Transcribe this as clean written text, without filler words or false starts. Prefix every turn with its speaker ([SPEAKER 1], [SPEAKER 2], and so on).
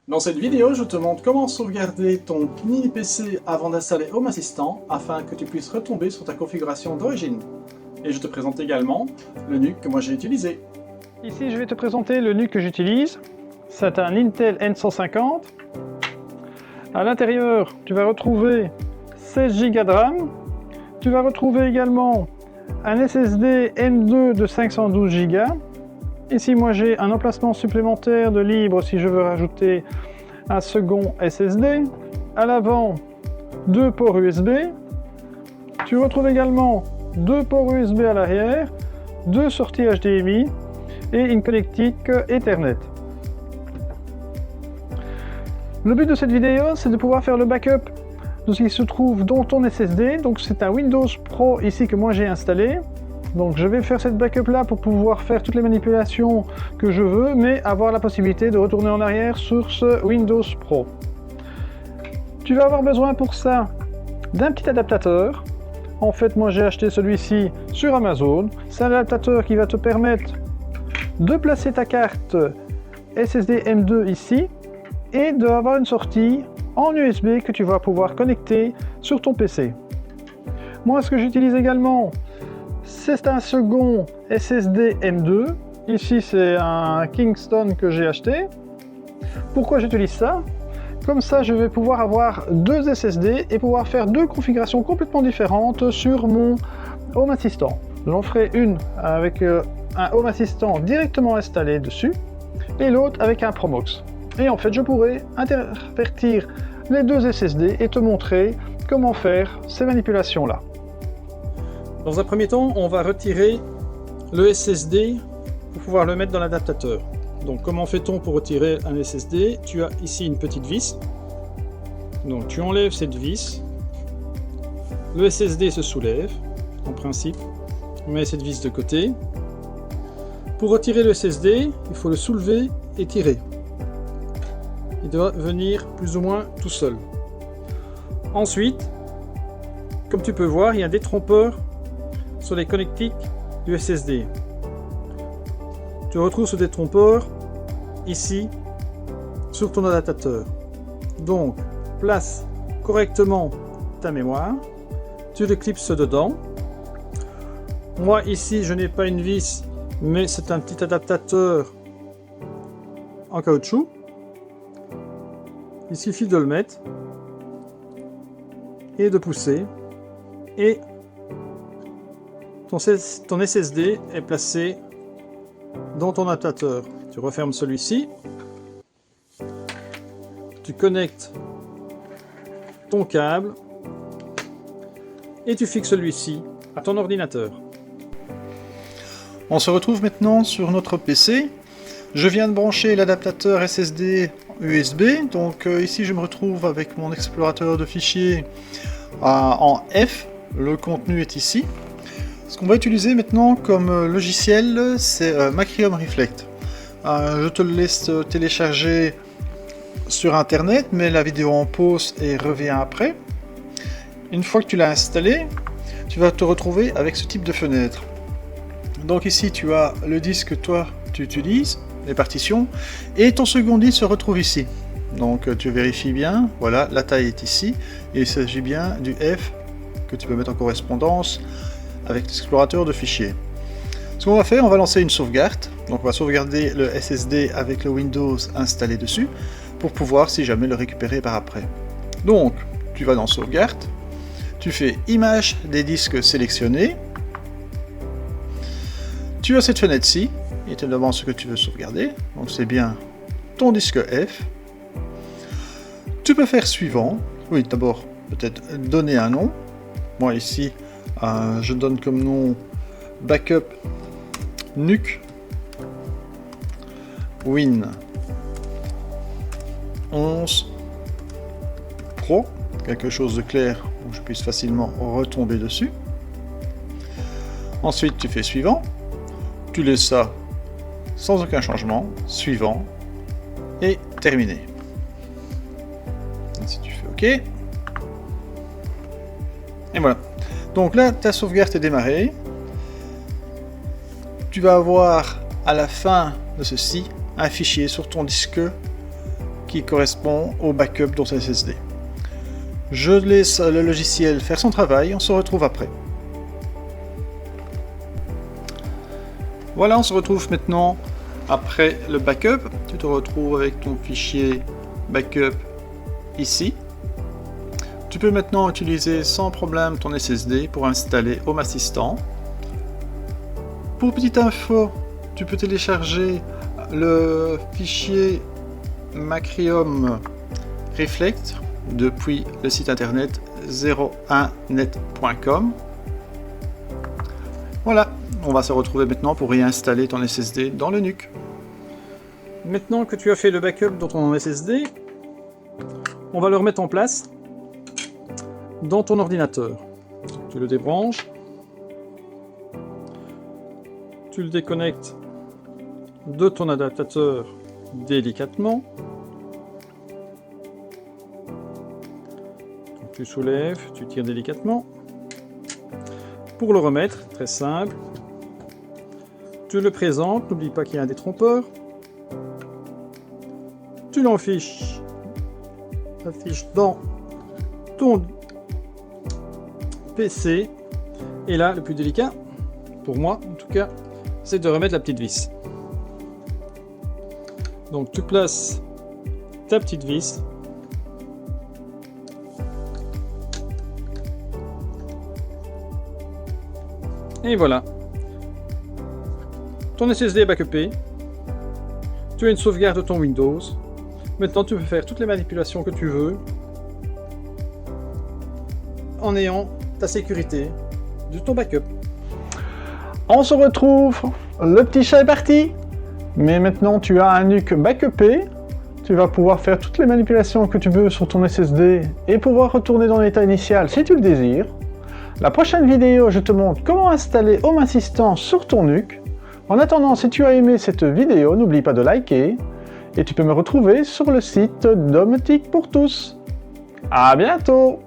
[SPEAKER 1] Dans cette vidéo, je te montre comment sauvegarder ton mini PC avant d'installer Home Assistant afin que tu puisses retomber sur ta configuration d'origine. Et je te présente également le NUC que moi j'ai utilisé.
[SPEAKER 2] Ici, je vais te présenter le NUC que j'utilise. C'est un Intel N150. À l'intérieur, tu vas retrouver 16 Go de RAM. Tu vas retrouver également un SSD M2 de 512 Go. Ici, moi, j'ai un emplacement supplémentaire de libre si je veux rajouter un second SSD. À l'avant, 2 ports USB. Tu retrouves également 2 ports USB à l'arrière, 2 sorties HDMI et une connectique Ethernet. Le but de cette vidéo, c'est de pouvoir faire le backup de ce qui se trouve dans ton SSD. Donc c'est un Windows Pro ici que moi j'ai installé. Donc je vais faire cette backup là pour pouvoir faire toutes les manipulations que je veux, mais avoir la possibilité de retourner en arrière sur ce Windows Pro. Tu vas avoir besoin pour ça d'un petit adaptateur. En fait, moi j'ai acheté celui-ci sur Amazon. C'est un adaptateur qui va te permettre de placer ta carte SSD M2 ici et d'avoir une sortie en USB que tu vas pouvoir connecter sur ton PC. Moi, ce que j'utilise également, c'est un second SSD M2. Ici, c'est un Kingston que j'ai acheté. Pourquoi j'utilise ça? Comme ça, je vais pouvoir avoir deux SSD et pouvoir faire deux configurations complètement différentes sur mon Home Assistant. J'en ferai une avec un Home Assistant directement installé dessus et l'autre avec un Promox. Et en fait, je pourrais intervertir les deux SSD et te montrer comment faire ces manipulations-là.
[SPEAKER 1] Dans un premier temps, on va retirer le SSD pour pouvoir le mettre dans l'adaptateur. Donc comment fait-on pour retirer un SSD? Tu as ici une petite vis. Donc tu enlèves cette vis. Le SSD se soulève, en principe. On met cette vis de côté. Pour retirer le SSD, il faut le soulever et tirer. Il doit venir plus ou moins tout seul. Ensuite, comme tu peux voir, il y a des trompeurs sur les connectiques du SSD. Tu retrouves ce détrompeur ici sur ton adaptateur. Donc, place correctement ta mémoire. Tu le clipses dedans. Moi ici, je n'ai pas une vis, mais c'est un petit adaptateur en caoutchouc. Il suffit de le mettre et de pousser et ton SSD est placé dans ton adaptateur. Tu refermes celui-ci, tu connectes ton câble et tu fixes celui-ci à ton ordinateur.
[SPEAKER 3] On se retrouve maintenant sur notre PC. Je viens de brancher l'adaptateur SSD USB, donc ici je me retrouve avec mon explorateur de fichiers en F, le contenu est ici. Ce qu'on va utiliser maintenant comme logiciel, c'est Macrium Reflect. Je te le laisse télécharger sur internet, mets la vidéo en pause et reviens après. Une fois que tu l'as installé, tu vas te retrouver avec ce type de fenêtre. Donc ici tu as le disque que toi tu utilises, les partitions, et ton second disque se retrouve ici. Donc tu vérifies bien, voilà, la taille est ici, et il s'agit bien du F que tu peux mettre en correspondance avec l'explorateur de fichiers. Ce qu'on va faire, on va lancer une sauvegarde. Donc on va sauvegarder le SSD avec le Windows installé dessus, pour pouvoir si jamais le récupérer par après. Donc tu vas dans sauvegarde, tu fais image des disques sélectionnés, tu as cette fenêtre-ci, et tu demandes ce que tu veux sauvegarder, donc c'est bien ton disque F. Tu peux faire suivant, oui d'abord peut-être donner un nom, moi ici je donne comme nom backup NUC Win 11 Pro, quelque chose de clair où je puisse facilement retomber dessus. Ensuite tu fais suivant, tu laisses ça sans aucun changement, suivant et terminé. Si tu fais OK, et voilà. Donc là, ta sauvegarde est démarrée. Tu vas avoir à la fin de ceci un fichier sur ton disque qui correspond au backup de ton SSD. Je laisse le logiciel faire son travail, on se retrouve après. Voilà, on se retrouve maintenant après le backup. Tu te retrouves avec ton fichier backup ici. Tu peux maintenant utiliser sans problème ton SSD pour installer Home Assistant. Pour petite info, tu peux télécharger le fichier Macrium Reflect depuis le site internet 01net.com. Voilà, on va se retrouver maintenant pour réinstaller ton SSD dans le NUC.
[SPEAKER 1] Maintenant que tu as fait le backup dans ton SSD, on va le remettre en place dans ton ordinateur. Tu le débranches, tu le déconnectes de ton adaptateur délicatement. Donc, tu soulèves, tu tires délicatement. Pour le remettre, très simple, tu le présentes, n'oublie pas qu'il y a un détrompeur. Tu l'affiches dans ton PC. Et là, le plus délicat, pour moi en tout cas, c'est de remettre la petite vis. Donc tu places ta petite vis. Et voilà. Ton SSD est backupé. Tu as une sauvegarde de ton Windows. Maintenant tu peux faire toutes les manipulations que tu veux en ayant ta sécurité de ton backup.
[SPEAKER 2] On se retrouve, le petit chat est parti. Mais maintenant tu as un NUC backupé. Tu vas pouvoir faire toutes les manipulations que tu veux sur ton SSD et pouvoir retourner dans l'état initial si tu le désires. La prochaine vidéo, je te montre comment installer Home Assistant sur ton NUC. En attendant, si tu as aimé cette vidéo, n'oublie pas de liker. Et tu peux me retrouver sur le site Domotique pour tous. À bientôt!